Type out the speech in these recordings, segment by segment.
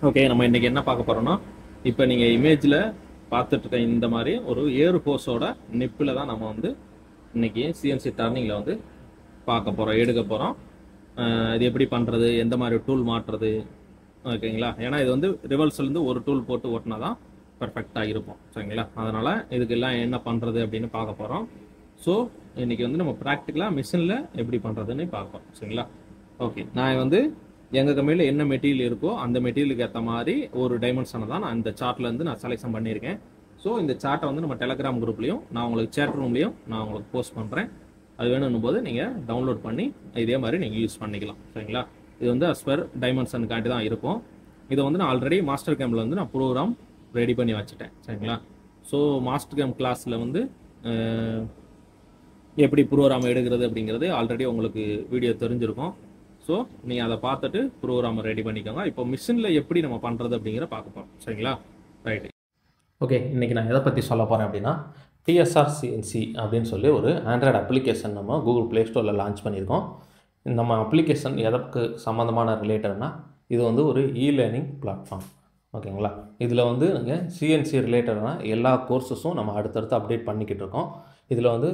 Okay, நம்ம இன்னைக்கு என்ன பார்க்க போறோம்னா, இப்போ நீங்க இமேஜ்ல பார்த்துட்டு இருக்க இந்த மாதிரி ஒரு ஏர் ஹோஸோட நிப்பில் தான் நம்ம வந்து இன்னைக்கு சிஎன்சி டர்னிங்ல வந்து பார்க்க போறோம், எடுக்க போறோம். இது எப்படி பண்றது, எந்த மாதிரி டூல் மாற்றுறது, ஓகேங்களா? ஏன்னா இது வந்து ரிவல்ஸ்ல இருந்து ஒரு டூல் போட்டு ஓட்டினா தான் பர்ஃபெக்டா இருக்கும், சரிங்களா? அதனால இதுக்கெல்லாம் என்ன பண்றது அப்படின்னு பார்க்க போறோம். ஸோ இன்னைக்கு வந்து நம்ம ப்ராக்டிக்கலா மிஷினில் எப்படி பண்றதுன்னு பார்ப்போம், சரிங்களா? ஓகே, நான் வந்து எங்கள் கம்பெனியில் என்ன மெட்டீரியல் இருக்கோ அந்த மெட்டீரியலுக்கு ஏற்ற மாதிரி ஒரு டைமென்ஷனை தான் நான் இந்த சார்ட்லேருந்து நான் செலெக்ஷன் பண்ணியிருக்கேன். ஸோ இந்த சார்ட்டை வந்து நம்ம டெலகிராம் குரூப்லையும் நான் உங்களுக்கு சேட் ரூம்லையும் நான் உங்களுக்கு போஸ்ட் பண்ணுறேன். அது வேணும்னும் போது நீங்கள் டவுன்லோட் பண்ணி இதே மாதிரி நீங்கள் யூஸ் பண்ணிக்கலாம், சரிங்களா? இது வந்து அஸ் பர் டைமென்ஷனுக்காண்டி தான் இருக்கும். இதை வந்து நான் ஆல்ரெடி மாஸ்டர் கேமில் வந்து நான் ப்ரோக்ராம் ரெடி பண்ணி வச்சுட்டேன், சரிங்களா? ஸோ மாஸ்டர் கேம் கிளாஸில் வந்து எப்படி ப்ரோக்ராம் எடுக்கிறது அப்படிங்கிறது ஆல்ரெடி உங்களுக்கு வீடியோ தெரிஞ்சிருக்கும். ஸோ நீங்கள் அதை பார்த்துட்டு ப்ரோக்ராமை ரெடி பண்ணிக்கோங்க. இப்போ மிஷினில் எப்படி நம்ம பண்ணுறது அப்படிங்கிற பார்க்க போகிறோம், சரிங்களா? ரைட்டு. ஓகே, இன்றைக்கி நான் எதை பற்றி சொல்ல போகிறேன் அப்படின்னா, டிஎஸ்ஆர் சிஎன்சி அப்படின்னு சொல்லி ஒரு ஆண்ட்ராய்டு அப்ளிகேஷன் நம்ம கூகுள் ப்ளே ஸ்டோரில் லான்ச் பண்ணியிருக்கோம். நம்ம அப்ளிகேஷன் எதற்கு சம்மந்தமான ரிலேட்டட்னா, இது வந்து ஒரு லேர்னிங் பிளாட்ஃபார்ம், ஓகேங்களா? இதில் வந்து நீங்கள் சிஎன்சி ரிலேட்டடான எல்லா கோர்ஸஸும் நம்ம அடுத்தடுத்து அப்டேட் பண்ணிக்கிட்டு இருக்கோம். இதில் வந்து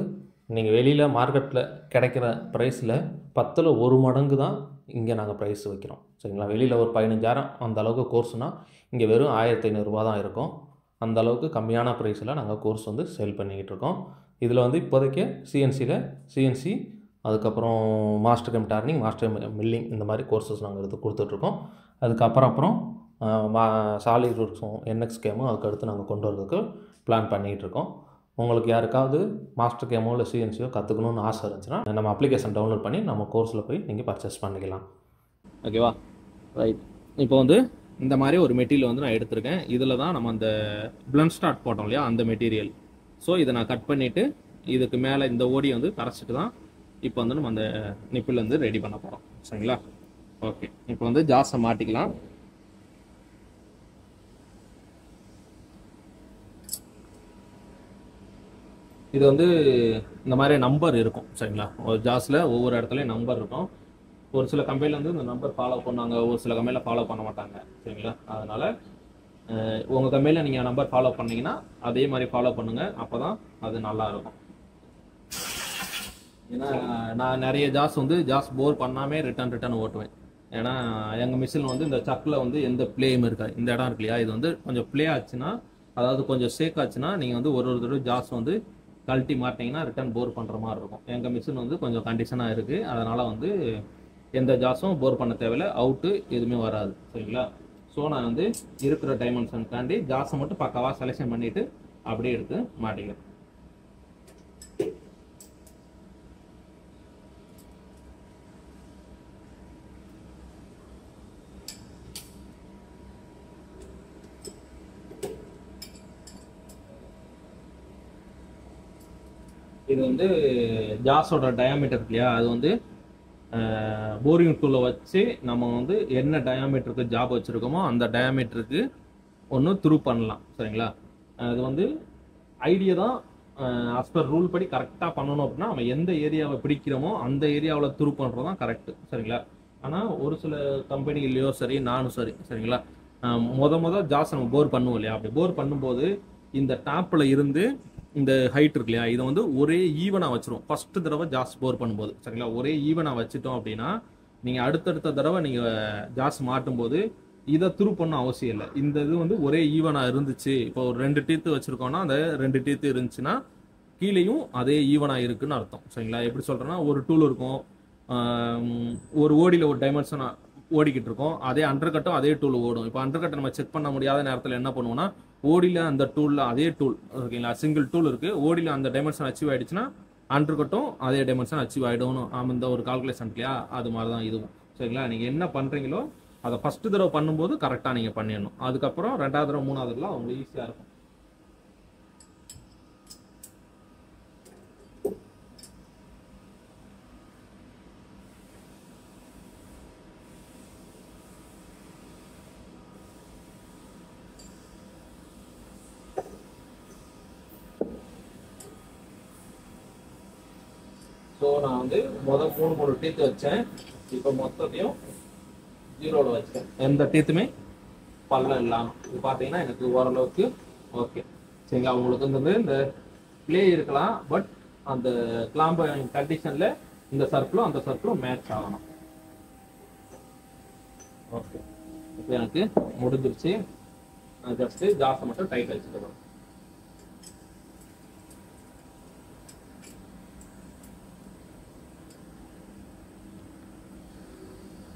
நீங்கள் வெளியில் மார்க்கெட்டில் கிடைக்கிற ப்ரைஸில் 10ல் 1 மடங்கு தான் இங்கே நாங்கள் ப்ரைஸ் வைக்கிறோம், சரிங்களா? வெளியில் ஒரு 15,000 அந்த அளவுக்கு கோர்ஸ்னால் இங்கே வெறும் 1500 ரூபா தான் இருக்கும். அந்த அளவுக்கு கம்மியான ப்ரைஸில் நாங்கள் கோர்ஸ் வந்து சேல் பண்ணிக்கிட்டு இருக்கோம். இதில் வந்து இப்போதைக்கு சிஎன்சி அதுக்கப்புறம் master game turning, master milling இந்த மாதிரி கோர்ஸஸ் நாங்கள் எடுத்து கொடுத்துட்ருக்கோம். அதுக்கப்புறம் சாலிட் ஒர்க்ஸும் என்எக்ஸ் கேமும் அதுக்கடுத்து நாங்கள் கொண்டு வரதுக்கு பிளான் பண்ணிக்கிட்டு இருக்கோம். உங்களுக்கு யாருக்காவது மாஸ்டர் கேமோ இல்லை சிஎன்சியோ கற்றுக்கணும்னு ஆசை இருந்துச்சுன்னா நம்ம அப்ளிகேஷன் டவுன்லோட் பண்ணி நம்ம கோர்ஸில் போய் நீங்கள் பர்ச்சேஸ் பண்ணிக்கலாம், ஓகேவா? ரைட். இப்போ வந்து இந்த மாதிரி ஒரு மெட்டீரியல் வந்து நான் எடுத்திருக்கேன். இதில் தான் நம்ம அந்த பிளண்ட் ஸ்டார்ட் போட்டோம் இல்லையா, அந்த மெட்டீரியல். ஸோ இதை நான் கட் பண்ணிவிட்டு இதுக்கு மேலே இந்த ஓடியை வந்து கரைச்சிட்டு தான் இப்போ வந்து நம்ம அந்த நிப்பில் வந்து ரெடி பண்ண போகிறோம், சரிங்களா? ஓகே, இப்போ வந்து ஜாஸை மாட்டிக்கலாம். இது வந்து இந்த மாதிரி நம்பர் இருக்கும், சரிங்களா? ஒரு ஜாஸில் ஒவ்வொரு இடத்துலையும் நம்பர் இருக்கும். ஒரு சில கம்பெனியில் வந்து இந்த நம்பர் ஃபாலோ பண்ணுவாங்க, ஒரு சில கம்பெனியில் ஃபாலோ பண்ண மாட்டாங்க, சரிங்களா? அதனால் உங்கள் கம்பெனியில் நீங்கள் நம்பர் ஃபாலோ பண்ணீங்கன்னா அதே மாதிரி ஃபாலோ பண்ணுங்கள், அப்போ தான் அது நல்லாயிருக்கும். ஏன்னா நான் நிறைய ஜாஸ் போர் பண்ணாமே ரிட்டர்ன் ஓட்டுவேன். ஏன்னா எங்கள் மிஷினில் வந்து இந்த சக்கில் வந்து எந்த பிளேயும் இருக்காது. இந்த இடம் இருக்கு இல்லையா, இது வந்து கொஞ்சம் பிளே ஆச்சுன்னா, அதாவது கொஞ்சம் ஷேக் ஆச்சுன்னா நீங்கள் வந்து ஒரு தடவை ஜாஸ் வந்து கழட்டி மாட்டிங்கன்னா ரிட்டர்ன் போர் பண்ணுற மாதிரி இருக்கும். எங்கள் மிஷின் வந்து கொஞ்சம் கண்டிஷனாக இருக்குது, அதனால் வந்து எந்த ஜாஸும் போர் பண்ண தேவையில்லை, அவுட்டு எதுவுமே வராது, சரிங்களா? ஸோ நான் வந்து இருக்கிற டைமென்ஷனுக்காண்டி ஜாஸை மட்டும் பக்காவாக செலெக்ஷன் பண்ணிவிட்டு அப்படியே எடுத்து மாட்டிக்கிறேன். இது வந்து ஜாஸோட டயாமீட்டர் இல்லையா, அது வந்து போரிங் டூலை வச்சு நம்ம வந்து என்ன டயாமீட்டருக்கு ஜாப் வச்சுருக்கோமோ அந்த டயாமீட்டருக்கு ஒன்று த்ரூ பண்ணலாம், சரிங்களா? அது வந்து ஐடியா தான். அஸ் பர் ரூல் படி கரெக்டாக பண்ணணும் அப்படின்னா நம்ம எந்த ஏரியாவை பிடிக்கிறோமோ அந்த ஏரியாவில் த்ரூ பண்ணுறது தான் கரெக்டு, சரிங்களா? ஆனால் ஒரு சில கம்பெனிலையோ சரி, நானும் சரி, சரிங்களா, மொதல் ஜாஸ் நம்ம போர் பண்ணுவோம் இல்லையா, அப்படி போர் பண்ணும்போது இந்த டாப்பில் இருந்து இந்த ஹைட் இருக்கு இல்லையா, இதை வந்து ஒரே ஈவனாக வச்சிரும். ஃபர்ஸ்ட் தடவை ஜாஸ் போர் பண்ணும்போது, சரிங்களா, ஒரே ஈவனாக வச்சுட்டோம் அப்படின்னா நீங்கள் அடுத்தடுத்த தடவை நீங்கள் ஜாஸ் மாட்டும் போது இதை த்ரூ பண்ண அவசியம் இல்லை. இந்த இது வந்து ஒரே ஈவனாக இருந்துச்சு. இப்போ ஒரு 2 டீத்து வச்சுருக்கோன்னா அந்த 2 டீத்து இருந்துச்சுன்னா கீழேயும் அதே ஈவனாக இருக்குன்னு அர்த்தம், சரிங்களா? எப்படி சொல்கிறேன்னா, ஒரு டூல் இருக்கும், ஒரு ஓடியில் ஒரு டைமென்ஷன் ஓடிக்கிட்டு இருக்கோம், அதே அண்டர் கட்டும் அதே டூல் ஓடும். இப்போ அண்டர் கட்டை நம்ம செக் பண்ண முடியாத நேரத்தில் என்ன பண்ணுவோம்னா, ஓடியில் அந்த டூலில் அதே டூல் ஓகேங்களா, சிங்கிள் டூல் இருக்குது, ஓடியில் அந்த டைமென்ஷன் அச்சீவ் ஆகிடுச்சுன்னா அண்டர் கட்டும் அதே டைமென்ஷன் அச்சீவ் ஆகிடும். இந்த ஒரு கால்குலேஷன் இல்லையா, அது மாதிரி தான் இதுவும், சரிங்களா? நீங்கள் என்ன பண்ணுறீங்களோ அதை ஃபஸ்ட்டு தடவை பண்ணும்போது கரெக்டாக நீங்கள் பண்ணிடணும். அதுக்கப்புறம் 2வது தடவை 3வது தடவை உங்களுக்கு ஈஸியாக இருக்கும். ஸோ நான் வந்து முதல் 3 டீத்து வச்சேன், இப்போ மொத்தத்தையும் 0ல வச்சேன். எந்த டீத்துமே பள்ளம் இல்லாமல் இது பார்த்தீங்கன்னா எனக்கு ஓரளவுக்கு ஓகே. சரிங்களா, உங்களுக்கு இந்த ப்ளே இருக்கலாம், பட் அந்த கிளாம்பு கண்டிஷனில் இந்த சர்க்கிளும் அந்த சர்க்கிளும் மேட்ச் ஆகணும். ஓகே, இப்போ எனக்கு முடிஞ்சிருச்சு. நான் ஜஸ்ட்டு ஜாஸை மட்டும் டைட் வச்சுக்கிறேன்.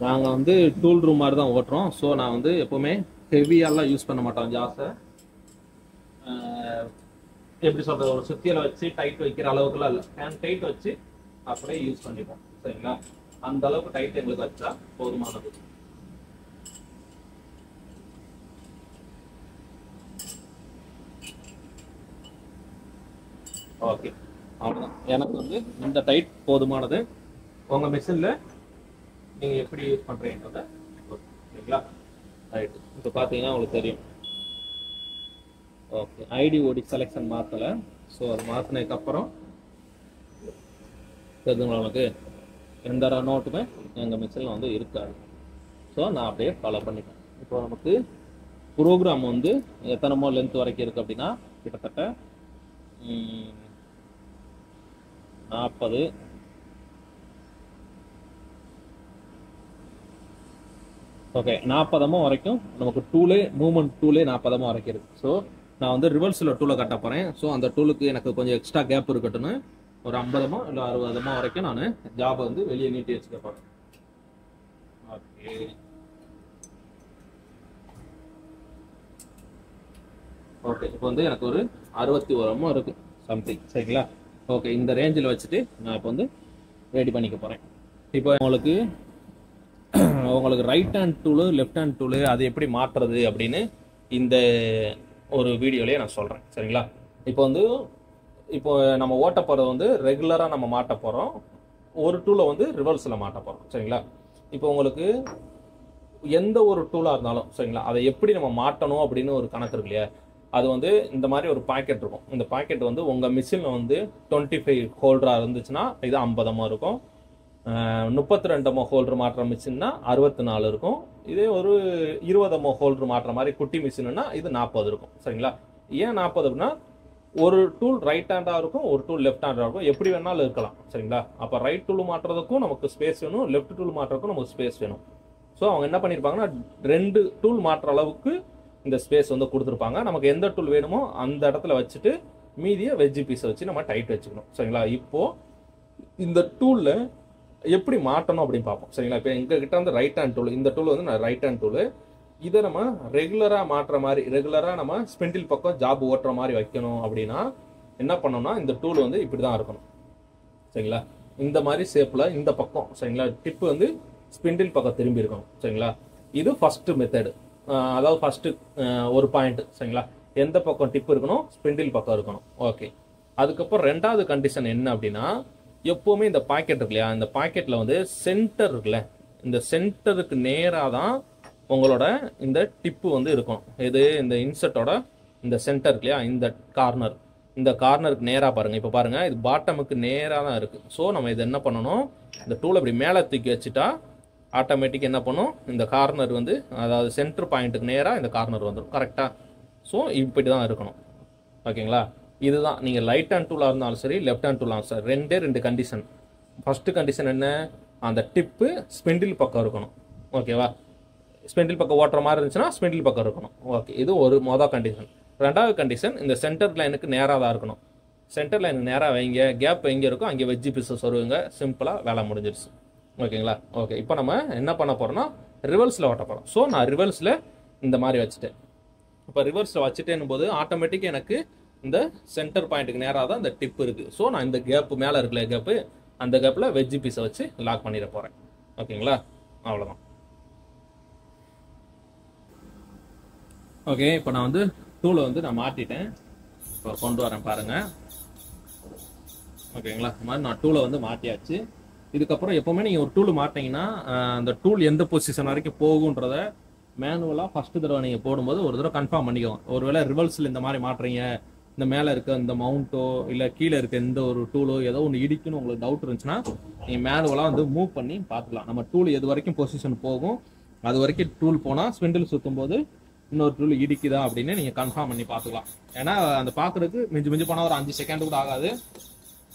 நாங்கள் வந்து டூல் ரூம் மாதிரி தான் ஓட்டுறோம். ஸோ நான் வந்து எப்போவுமே ஹெவியாலாம் யூஸ் பண்ண மாட்டோம். ஜாஸை எப்படி சொல்கிறது, ஒரு சுத்தியில் வச்சு டைட் வைக்கிற அளவுக்குலாம் இல்லை, ஹேண்ட் டைட் வச்சு அப்படியே யூஸ் பண்ணிப்போம். சரிங்களா, அந்த அளவுக்கு டைட் எங்களுக்கு வச்சா போதுமானது. ஓகே, அவ்வளோதான். எனக்கு வந்து இந்த டைட் போதுமானது. உங்கள் மிஷினில் நீங்கள் எப்படி யூஸ் பண்ணுறீங்கன்றத ஓகேங்களா. ரைட்டு, இப்போ பார்த்தீங்கன்னா உங்களுக்கு தெரியும். ஓகே, ஐடிஓடி செலெக்ஷன் மாற்றலை. ஸோ அது மாற்றினதுக்கப்புறம் தெரிஞ்சுங்களா உங்களுக்கு எந்த நோட்டுமே எங்கள் மிஷினில் வந்து இருக்காது. ஸோ நான் அப்படியே ஃபாலோ பண்ணிட்டேன். இப்போ நமக்கு ப்ரோக்ராம் வந்து எத்தனைமோ லென்த் வரைக்கும் இருக்குது அப்படின்னா கிட்டத்தட்ட 40. ஓகே, 40 வரைக்கும் நமக்கு டூலே மூவ்மெண்ட் டூலே 40 வரைக்கும் இருக்குது. ஸோ நான் வந்து ரிவர்ஸில் டூலை கட்ட போகிறேன். ஸோ அந்த டூலுக்கு எனக்கு கொஞ்சம் எக்ஸ்ட்ரா கேப் இருக்கட்டும்னு ஒரு 50 இல்லை 60 வரைக்கும் நான் ஜாபை வந்து வெளியே நீட்டி வச்சுக்க போகிறேன். ஓகே, ஓகே, இப்போ வந்து எனக்கு ஒரு 61 இருக்குது சம்திங். சரிங்களா, ஓகே, இந்த ரேஞ்சில் வச்சுட்டு நான் இப்போ வந்து ரெடி பண்ணிக்க போகிறேன். இப்போ உங்களுக்கு right hand tool left hand tool அது எப்படி மாற்றுறது அப்படின்னு இந்த ஒரு வீடியோலேயே நான் சொல்கிறேன். சரிங்களா, இப்போ நம்ம ஓட்ட போகிறது வந்து ரெகுலராக நம்ம மாட்ட போகிறோம். ஒரு டூலை வந்து ரிவர்ஸில் மாட்ட போகிறோம். சரிங்களா, இப்போ உங்களுக்கு எந்த ஒரு டூலாக இருந்தாலும் சரிங்களா, அதை எப்படி நம்ம மாட்டணும் அப்படின்னு ஒரு கணக்கு இருக்கு இல்லையா. அது வந்து இந்த மாதிரி ஒரு பாக்கெட் இருக்கும். இந்த பாக்கெட் வந்து உங்கள் மிஷினில் வந்து 25 ஹோல்டராக இருந்துச்சுன்னா இது 50 இருக்கும். 32 ஹோல்டர் மாற்ற மிஷின்னா 64 இருக்கும். இதே ஒரு 20 ஹோல்டர் மாற்ற மாதிரி குட்டி மிஷின்னா இது 40 இருக்கும். சரிங்களா, ஏன் 40 அப்படின்னா ஒரு டூல் ரைட் ஹேண்டாக இருக்கும், ஒரு டூல் லெஃப்ட் ஹேண்டாக இருக்கும், எப்படி வேணாலும் இருக்கலாம். சரிங்களா, அப்போ ரைட் டூல் மாற்றுறதுக்கும் நமக்கு ஸ்பேஸ் வேணும், லெஃப்ட் டூல் மாற்றுறதுக்கும் நமக்கு ஸ்பேஸ் வேணும். ஸோ அவங்க என்ன பண்ணியிருப்பாங்கன்னா 2 டூல் மாற்ற அளவுக்கு இந்த ஸ்பேஸ் வந்து கொடுத்துருப்பாங்க. நமக்கு எந்த டூல் வேணுமோ அந்த இடத்துல வச்சுட்டு மீதியை வெஜ்ஜி பீஸை வச்சு நம்ம டைட் வச்சுக்கணும். சரிங்களா, இப்போது இந்த டூலில் எப்படி மாட்டணும் அப்படின்னு பார்ப்போம். சரிங்களா, இப்போ எங்ககிட்ட வந்து ரைட் ஹேண்ட் டூல், இந்த டூல் வந்து நான் ரைட் ஹேண்ட் டூலு, இதை நம்ம ரெகுலராக மாற்றுற மாதிரி ரெகுலராக நம்ம ஸ்பெண்டில் பக்கம் ஜாப் ஓட்டுற மாதிரி வைக்கணும் அப்படின்னா என்ன பண்ணோம்னா இந்த டூல் வந்து இப்படி தான் இருக்கணும். சரிங்களா, இந்த மாதிரி ஷேப்பில் இந்த பக்கம் சரிங்களா டிப்பு வந்து ஸ்பெண்டில் பக்கம் திரும்பி இருக்கணும். சரிங்களா, இது ஃபஸ்ட்டு மெத்தடு. அதாவது ஃபஸ்ட்டு ஒரு பாயிண்ட். சரிங்களா, எந்த பக்கம் டிப்பு இருக்கணும், ஸ்பெண்டில் பக்கம் இருக்கணும். ஓகே, அதுக்கப்புறம் ரெண்டாவது கண்டிஷன் என்ன அப்படின்னா எப்போவுமே இந்த பாக்கெட் இருக்கு இல்லையா, இந்த பாக்கெட்டில் வந்து சென்டர் இருக்குல்ல, இந்த சென்டருக்கு நேராக தான் உங்களோட இந்த டிப்பு வந்து இருக்கும். இது இந்த இன்செர்ட்டோட இந்த சென்டர் இல்லையா, இந்த கார்னர், இந்த கார்னருக்கு நேராக பாருங்கள். இப்போ பாருங்கள், இது பாட்டமுக்கு நேராக தான் இருக்குது. ஸோ நம்ம இது என்ன பண்ணணும், இந்த டூலை இப்படி மேலே தூக்கி வச்சுட்டா ஆட்டோமேட்டிக் என்ன பண்ணும், இந்த கார்னர் வந்து அதாவது சென்டர் பாயிண்ட்டுக்கு நேராக இந்த கார்னர் வந்துடும். கரெக்டாக? ஸோ இப்படி தான் இருக்கணும். ஓகேங்களா, இதுதான் நீங்கள் ரைட் ஹேண்ட் டூலாக இருந்தாலும் சரி லெஃப்ட் ஹேண்ட் டூலாக சரி, ரெண்டு கண்டிஷன். ஃபஸ்ட்டு கண்டிஷன் என்ன, அந்த டிப்பு ஸ்பெண்டில் பக்கம் இருக்கணும். ஓகேவா, ஸ்பெண்டில் பக்கம் ஓட்டுற மாதிரி இருந்துச்சுன்னா ஸ்பெண்டில் பக்கம் இருக்கணும். ஓகே, இது ஒரு மொதல் கண்டிஷன். ரெண்டாவது கண்டிஷன், இந்த சென்டர் லைனுக்கு நேராக தான் இருக்கணும். சென்டர் லைனுக்கு நேராக வைங்க, கேப் எங்கே இருக்கோ அங்கே வெஜ்ஜி பீஸஸ் வருவங்க. சிம்பிளாக வேலை முடிஞ்சிருச்சு. ஓகேங்களா, ஓகே, இப்போ நம்ம என்ன பண்ண போகிறோம்னா ரிவர்ஸில் ஓட்ட போகிறோம். ஸோ நான் ரிவர்ஸில் இந்த மாதிரி வச்சுட்டேன். இப்போ ரிவர்ஸில் வச்சுட்டேன்னு போது ஆட்டோமேட்டிக்காக எனக்கு இந்த சென்டர் பாயிண்ட்டுக்கு நேராக தான் இந்த டிப் இருக்குது. ஸோ நான் இந்த கேப்பு மேலே இருக்கல கேப்பு, அந்த கேப்பில் வெஜ்ஜி பீஸை வச்சு லாக் பண்ணிட போகிறேன். ஓகேங்களா, அவ்வளோதான். ஓகே, இப்போ நான் வந்து டூலை வந்து நான் மாட்டிட்டேன். இப்போ கொண்டு வரேன் பாருங்கள். ஓகேங்களா, இந்த மாதிரி நான் டூலை வந்து மாட்டியாச்சு. இதுக்கப்புறம் எப்போவுமே நீங்கள் ஒரு டூல் மாட்டிங்கன்னா அந்த டூல் எந்த பொசிஷன் வரைக்கும் போகுன்றத மேனுவலாக ஃபஸ்ட்டு தடவை நீங்கள் போடும்போது ஒரு தடவை கன்ஃபார்ம் பண்ணிக்கோங்க. ஒருவேளை ரிவர்ஸில் இந்த மாதிரி மாட்டுறீங்க, இந்த மேலே இருக்க இந்த மவுண்ட்டோ இல்லை கீழே இருக்க எந்த ஒரு டூலோ ஏதோ ஒன்று இடிக்குன்னு உங்களுக்கு டவுட் இருந்துச்சுன்னா நீங்கள் மேனுவலாக வந்து மூவ் பண்ணி பார்த்துக்கலாம். நம்ம டூல் எது வரைக்கும் பொசிஷன் போகும் அது வரைக்கும் டூல் போனால் ஸ்விண்டில் சுற்றும் போது இன்னொரு டூல் இடிக்குதா அப்படின்னு நீங்கள் கன்ஃபார்ம் பண்ணி பார்த்துக்கலாம். ஏன்னா அந்த பார்க்குறதுக்கு மிஞ்சி மிஞ்சி போனால் ஒரு 5 செகண்ட் கூட ஆகாது.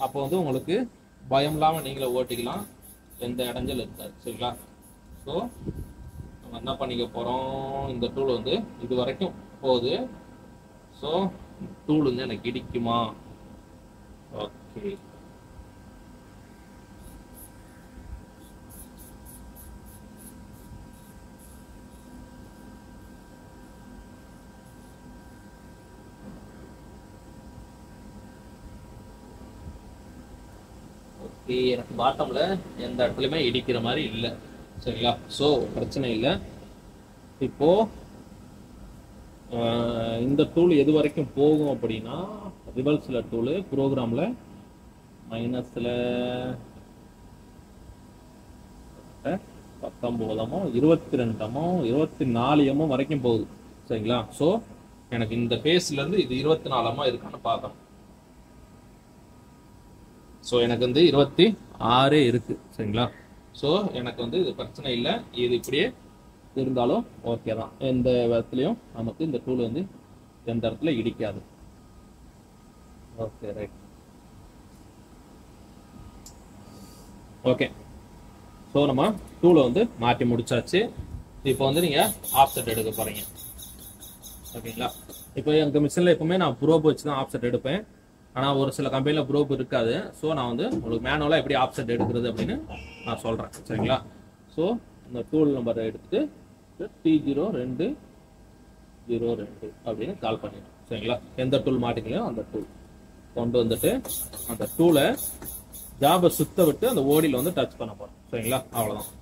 அப்போ வந்து உங்களுக்கு பயம் இல்லாமல் நீங்களே ஓட்டிக்கலாம், எந்த இடைஞ்சல் இருக்காது. சரிங்களா? ஸோ நம்ம என்ன பண்ணிக்க போகிறோம், இந்த டூல் வந்து இது வரைக்கும் போகுது. ஸோ டூல் வந்து எனக்கு இடிக்குமா? ஓகே, எனக்கு பாட்டம்ல எந்த இடத்துலையுமே இடிக்கிற மாதிரி இல்லை. சரிங்களா? ஸோ பிரச்சனை இல்லை. இப்போ இந்த டூல் எது வரைக்கும் போகும் அப்படின்னா, ரிவல்ஸில் டூலு ப்ரோக்ராமில் -19 22 24 வரைக்கும் போகுது. சரிங்களா? ஸோ எனக்கு இந்த ஃபேஸ்லேருந்து இது 24 இருக்கான்னு பார்க்கணும். ஸோ எனக்கு வந்து 26 இருக்கு. சரிங்களா? ஸோ எனக்கு வந்து இது பிரச்சனை இல்லை, இது இப்படியே இருந்தாலும் ஓகே தான். எந்த இடத்துலையும் நமக்கு இந்த டூல் வந்து எந்த இடத்துல இடிக்காது. Okay, right. ஓகே, ஸோ நம்ம டூலை வந்து மாற்றி முடிச்சாச்சு. இப்போ வந்து நீங்கள் ஆஃப்செட் எடுக்க போகிறீங்க. ஓகேங்களா? இப்போ எங்கள் மிஷினில் எப்பவுமே நான் ப்ரோப் வச்சு தான் ஆஃப்செட் எடுப்பேன். ஆனால் ஒரு சில கம்பெனியில் ப்ரோப் இருக்காது. ஸோ நான் வந்து உங்களுக்கு மேனுவலாக எப்படி ஆஃப்செட் எடுக்கிறது அப்படின்னு நான் சொல்கிறேன். சரிங்களா? ஸோ இந்த டூல் நம்பரை எடுத்துட்டு T0202 அப்படின்னு கால் பண்ணிடணும். சரிங்களா? எந்த டூல் மாட்டிக்கலையோ அந்த டூல் கொண்டு வந்துட்டு அந்த டூலை ஜாபை சுத்த விட்டு அந்த ஓடியில் வந்து டச் பண்ண போகிறோம். சரிங்களா? அவ்வளோதான்.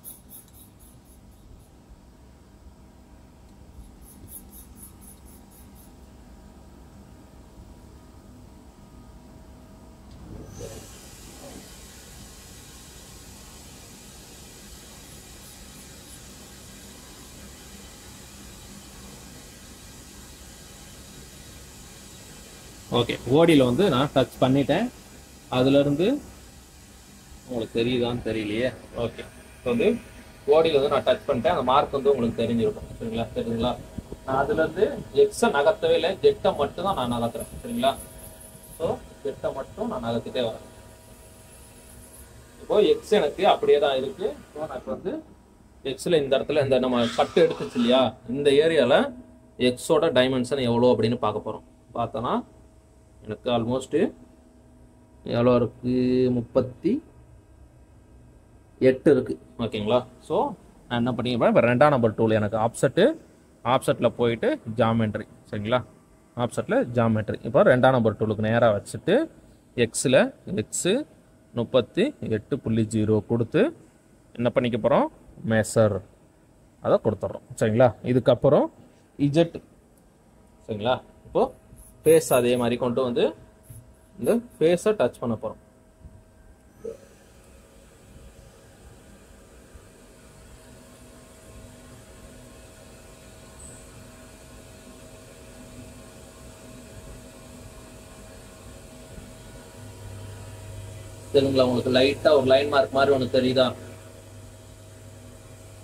ஓகே, ஓடியில் வந்து நான் டச் பண்ணிட்டேன். அதுலேருந்து உங்களுக்கு தெரியுதான்னு தெரியலையே. ஓகே, இப்போ வந்து ஓடியில் வந்து நான் டச் பண்ணிட்டேன். அந்த மார்க் வந்து உங்களுக்கு தெரிஞ்சிருக்கும். சரிங்களா? தெரியுங்களா? நான் அதுலேருந்து எக்ஸை நகர்த்தவே இல்லை, ஜெட்டை மட்டும் தான் நான் நகர்த்துறேன். சரிங்களா? ஸோ ஜெட்டை மட்டும் நான் நகர்த்திட்டே வரேன். இப்போ எக்ஸ் எனக்கு அப்படியே தான் இருக்கு. ஸோ எனக்கு வந்து எக்ஸில் இந்த இடத்துல இந்த நம்ம கட்டு எடுத்துச்சு இல்லையா, இந்த ஏரியாவில் எக்ஸோட டைமென்ஷன் எவ்வளோ அப்படின்னு பார்க்க போகிறோம். பார்த்தோன்னா எனக்கு ஆல்மோஸ்ட்டு எவ்வளோ இருக்குது, 38 இருக்குது. ஓகேங்களா? ஸோ நான் என்ன பண்ணிக்கிறேன், இப்போ 2ஆம் நம்பர் டூல் எனக்கு ஆப்செட்டில் போயிட்டு ஜாமெட்ரி. சரிங்களா? ஆப்செட்டில் ஜாமெட்ரி. இப்போ 2ஆம் நம்பர் டூலுக்கு நேராக வச்சுட்டு எக்ஸில் எக்ஸு 38.0 கொடுத்து என்ன பண்ணிக்க போகிறோம், மெஷர் அதை கொடுத்துட்றோம். சரிங்களா? இதுக்கப்புறம் இஜெட். சரிங்களா? இப்போது ஃபேஸ் அதே மாதிரி கொண்டு வந்து இந்த ஃபேஸை டச் பண்ண போகிறோம். தெரியுங்களா? உங்களுக்கு லைட்டாக ஒரு லைன் மார்க் மாதிரி ஒன்று தெரியுதா?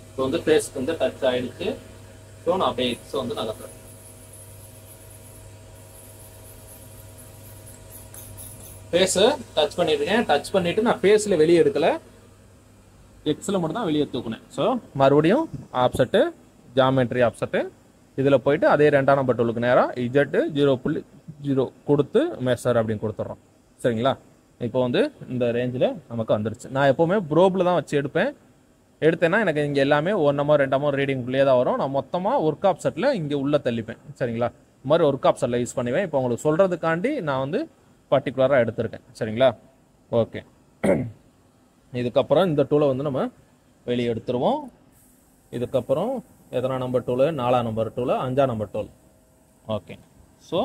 இப்போ வந்து ஃபேஸ்க்கு வந்து டச் ஆகிடுச்சு. ஸோ நான் அப்படியே எக்ஸ் வந்து நகர்த்துறேன். ஃபேஸை டச் பண்ணியிருக்கேன். டச் பண்ணிவிட்டு நான் ஃபேஸில் வெளியே எடுக்கலை, எக்ஸில் மட்டும் தான் வெளியே தூக்குனேன். ஸோ மறுபடியும் ஆப்செட்டு, ஜாமெட்ரி ஆப்செட்டு, இதில் போயிட்டு அதே 2ஆம் நம்பர் டூலுக்கு நேராக இஜெட்டு 0.0 கொடுத்து மெஷர் அப்படின்னு கொடுத்துட்றோம். சரிங்களா? இப்போ வந்து இந்த ரேஞ்சில் நமக்கு வந்துருச்சு. நான் எப்போவுமே ப்ரோப்பில் தான் வச்சு எடுத்தேன்னா எனக்கு இங்கே எல்லாமே 1 2 ரீடிங்குள்ளேயே தான் வரும். நான் மொத்தமாக ஒர்க் ஆப்செட்டில் இங்கே உள்ளே தள்ளிப்பேன். சரிங்களா? இந்த மாதிரி ஒர்க் ஆப்செட்டில் யூஸ் பண்ணுவேன். இப்போ உங்களுக்கு சொல்கிறதுக்காண்டி நான் வந்து பர்டிகுலராக எடுத்திருக்கேன். சரிங்களா? ஓகே, இதுக்கப்புறம் இந்த டூலை வந்து நம்ம வெளியே எடுத்துருவோம். இதுக்கப்புறம் எத்தனாம் நம்பர் டூலு, 4ஆம் நம்பர் டூலு, 5ஆம் number tool. Okay, so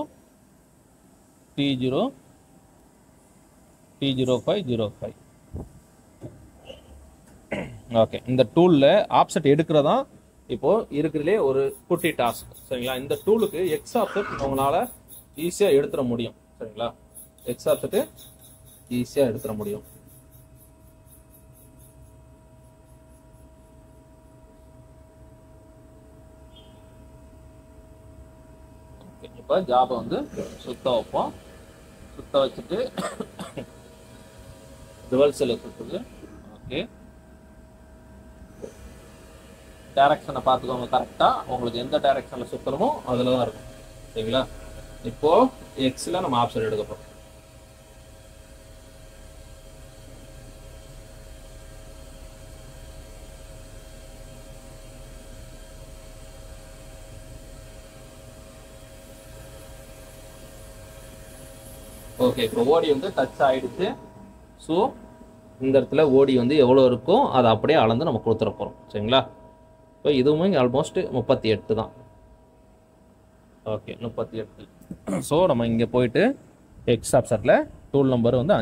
T0505. Okay, இந்த டூலில் ஆப்செட் எடுக்கிறதா இப்போது இருக்கிறதுலே ஒரு குட்டி டாஸ்க். சரிங்களா? இந்த டூலுக்கு எக்ஸ் ஆப்செட் உங்களால் ஈஸியாக எடுத்துட முடியும். சரிங்களா? எக்ஸ் ஆப்செட்டு ஈஸியாக எடுத்துட முடியும். ஓகே, இப்போ ஜாபை வந்து சுத்த வைப்போம். சுத்த வச்சுட்டு ரிவர்ஸில் சுற்றுது. ஓகே, டைரக்ஷனை பார்த்துக்கோங்க கரெக்டாக. உங்களுக்கு எந்த டைரக்ஷனில் சுற்றுறமோ அதில் தான் இருக்கும். சரிங்களா? இப்போது எக்ஸில் நம்ம ஆப்ஷன் எடுக்க போகிறோம். ஓகே, இப்போ ஓடி வந்து டச் ஆகிடுச்சு. ஸோ இந்த இடத்துல ஓடி வந்து எவ்வளோ இருக்கோ அதை அப்படியே அளந்து நம்ம கொடுத்துட போகிறோம். சரிங்களா? இப்போ இதுவுமே ஆல்மோஸ்ட் 38 தான். ஓகே, 38. ஸோ நம்ம இங்கே போயிட்டு எக்ஸ் ஆப்ஷனில் டூல் நம்பர் வந்து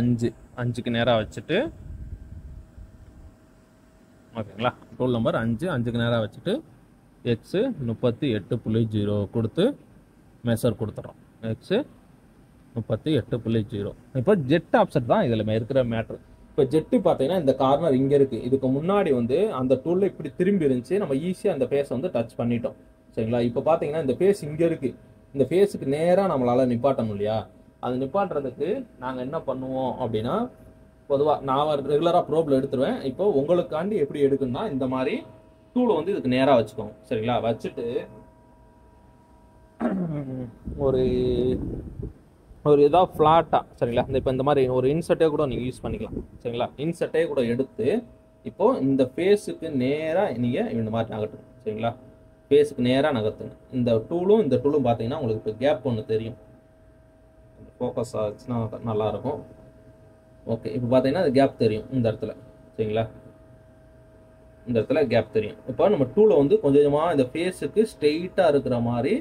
5க்கு நேராக வச்சுட்டு, ஓகேங்களா, டூல் நம்பர் 5க்கு நேராக வச்சுட்டு எக்ஸு 38.0 கொடுத்து மெஷர் கொடுத்துட்றோம். எக்ஸு 38.0. இப்போ ஜெட் ஆப்செட் தான் இதில் இருக்கிற மேட்ரு. இப்போ ஜெட்டு பார்த்தீங்கன்னா இந்த கார்னர் இங்கே இருக்குது. இதுக்கு முன்னாடி வந்து அந்த டூலில் இப்படி திரும்பி இருந்துச்சு. நம்ம ஈஸியாக அந்த ஃபேஸை வந்து டச் பண்ணிட்டோம். சரிங்களா? இப்போ பார்த்தீங்கன்னா இந்த ஃபேஸ் இங்கே இருக்குது. இந்த ஃபேஸுக்கு நேராக நம்மளால் நிப்பாட்டணும் இல்லையா? அது நிப்பாட்டுறதுக்கு நாங்கள் என்ன பண்ணுவோம் அப்படின்னா, பொதுவாக நான் ரெகுலராக ப்ரோபில் எடுத்துருவேன். இப்போ உங்களுக்காண்டி எப்படி எடுக்கணும்னா, இந்த மாதிரி டூலை வந்து இதுக்கு நேராக வச்சுக்கோங்க. சரிங்களா? வச்சுட்டு ஒரு இதாக ஃப்ளாட்டாக, சரிங்களா, இப்போ இந்த மாதிரி ஒரு இன்சர்ட்டே கூட நீங்கள் யூஸ் பண்ணிக்கலாம். சரிங்களா? இன்சர்ட்டே கூட எடுத்து இப்போது இந்த ஃபேஸுக்கு நேராக நீங்கள் இந்த மாதிரி நகட்டுங்க. சரிங்களா? ஃபேஸுக்கு நேராக நகர்த்துங்க. இந்த டூலும் பார்த்தீங்கன்னா உங்களுக்கு இப்போ கேப் ஒன்று தெரியும். ஃபோக்கஸ் ஆச்சுன்னா நல்லாயிருக்கும். ஓகே, இப்போ பார்த்தீங்கன்னா அது கேப் தெரியும் இந்த இடத்துல. சரிங்களா? இந்த இடத்துல கேப் தெரியும். இப்போ நம்ம டூலை வந்து கொஞ்சம் கொஞ்சமாக இந்த ஃபேஸுக்கு ஸ்ட்ரெயிட்டாக இருக்கிற மாதிரி,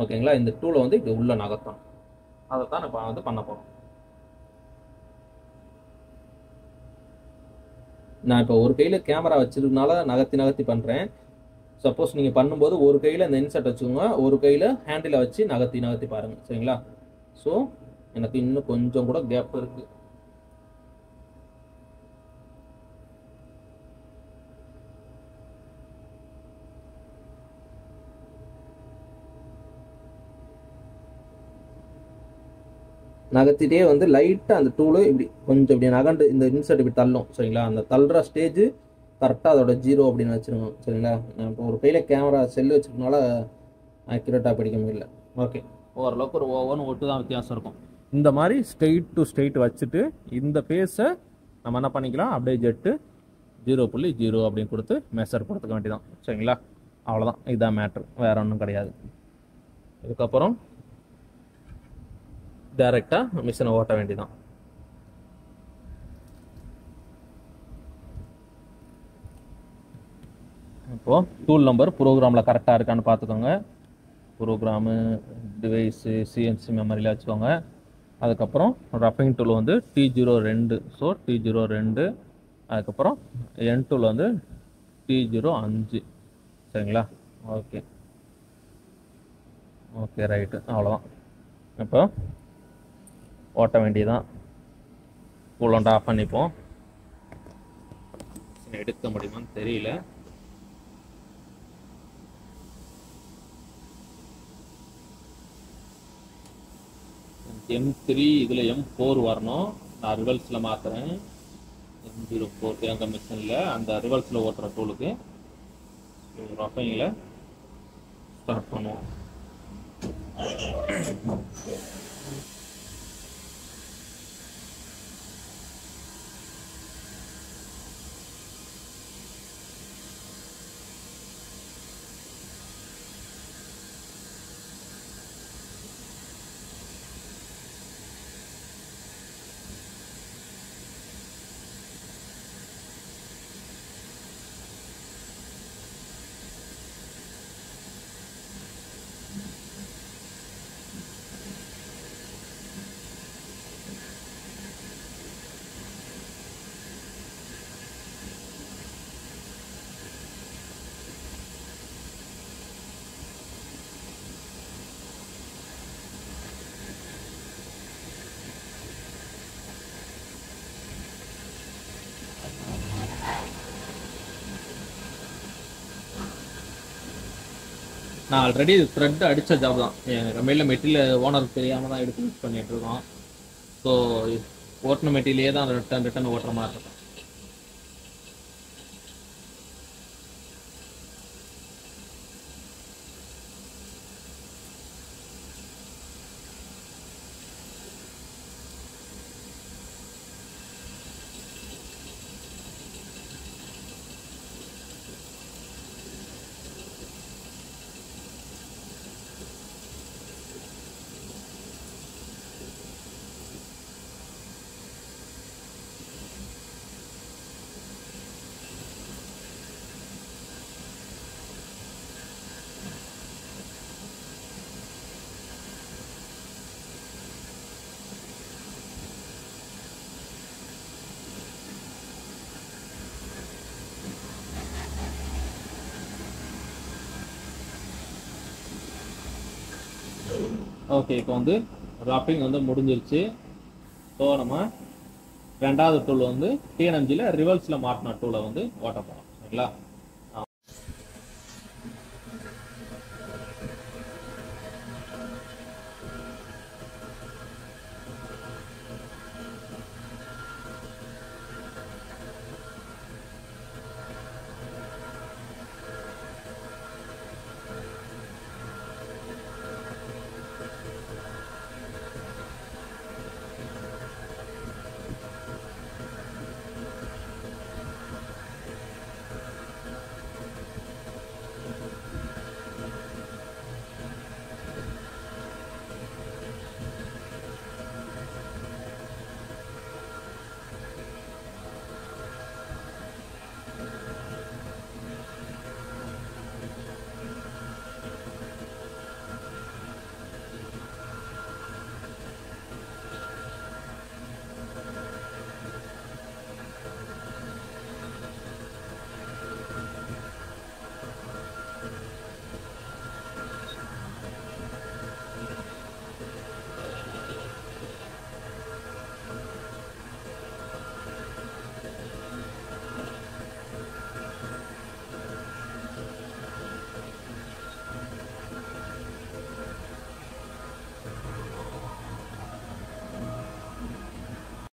ஓகேங்களா, இந்த டூலை வந்து இப்படி உள்ளே நகர்த்தணும். அதை தான் இப்போ வந்து பண்ண போகிறோம். நான் இப்போ ஒரு கையில் கேமரா வச்சிருக்கனால நகர்த்தி பண்ணுறேன். சப்போஸ் நீங்கள் பண்ணும்போது ஒரு கையில் இந்த இன்சர்ட் வச்சுக்கோங்க, ஒரு கையில் ஹேண்டில் வச்சு நகர்த்தி பாருங்கள். சரிங்களா? ஸோ எனக்கு இன்னும் கொஞ்சம் கூட கேப் இருக்குது. நகர்த்திட்டே வந்து லைட்டாக அந்த டூலு இப்படி கொஞ்சம் இப்படி நகண்டு இந்த இன்சர்ட் இப்படி தள்ளும். சரிங்களா? அந்த தள்ளுற ஸ்டேஜ் கரெக்டாக அதோட 0 அப்படின்னு வச்சுருங்க. சரிங்களா? நான் இப்போ ஒரு கையில் கேமரா செல்லு வச்சுருக்கனால ஆக்யூரேட்டாக பிடிக்க முடியல. ஓகே, ஓரளவுக்கு ஒரு ஓவன் ஒட்டு தான் வித்தியாசம் இருக்கும். இந்த மாதிரி ஸ்ட்ரெயிட் டு ஸ்ட்ரெயிட் வச்சுட்டு இந்த ஃபேஸை நம்ம என்ன பண்ணிக்கலாம், அப்படியே ஜெட்டு 0.0 அப்படின்னு கொடுத்து மெஷர் கொடுத்துக்க வேண்டியதான். சரிங்களா? அவ்வளோதான், இதுதான் மேட்ரு, வேற ஒன்றும் கிடையாது. இதுக்கப்புறம் டைரெக்டாக மிஷினை ஓட்ட வேண்டியதான். இப்போது டூல் நம்பர் ப்ரோக்ராமில் கரெக்டாக இருக்கான்னு பார்த்துக்கோங்க. ப்ரோக்ராமு, டிவைஸு, சிஎன்சி மெமரியில் வச்சுக்கோங்க. அதுக்கப்புறம் ரஃபிங் டூல் வந்து T02. So T02. அதுக்கப்புறம் என் டூல் வந்து T05. சரிங்களா? ஓகே ஓகே ரைட்டு, அவ்வளோதான். இப்போ ஓட்ட வேண்டியதான். கூலண்ட் ஆஃப் பண்ணிப்போம். எடுக்க முடியுமான்னு தெரியல. M3 இதில் M4 வரணும். நான் ரிவல்ஸில் மாற்றுறேன். M04 எங்கள் மிஷினில் அந்த ரிவல்ஸில் ஓட்டுற டூலுக்கு ரஃபிங்கில் ஸ்டார்ட் பண்ணுவோம். நான் ஆல்ரெடி த்ரெட் அடித்த ஜாப் தான். எங்கள் கம்பெனியில் மெட்டீரியல் ஓனருக்கு தெரியாமல் தான் எடுத்து யூஸ் பண்ணிகிட்டு இருக்கோம். ஸோ ஓட்டின மெட்டீரியலே தான் ரிட்டன் ஓட்டுற மாதிரி இருக்கும். ஓகே, இப்போ வந்து ராப்பிங் வந்து முடிஞ்சிருச்சு. ஸோ நம்ம ரெண்டாவது டூல் வந்து டிஎன்எம்ஜியில் ரிவல்ஸில் மாட்டின டூலை வந்து ஓட்ட போகிறோம். சரிங்களா?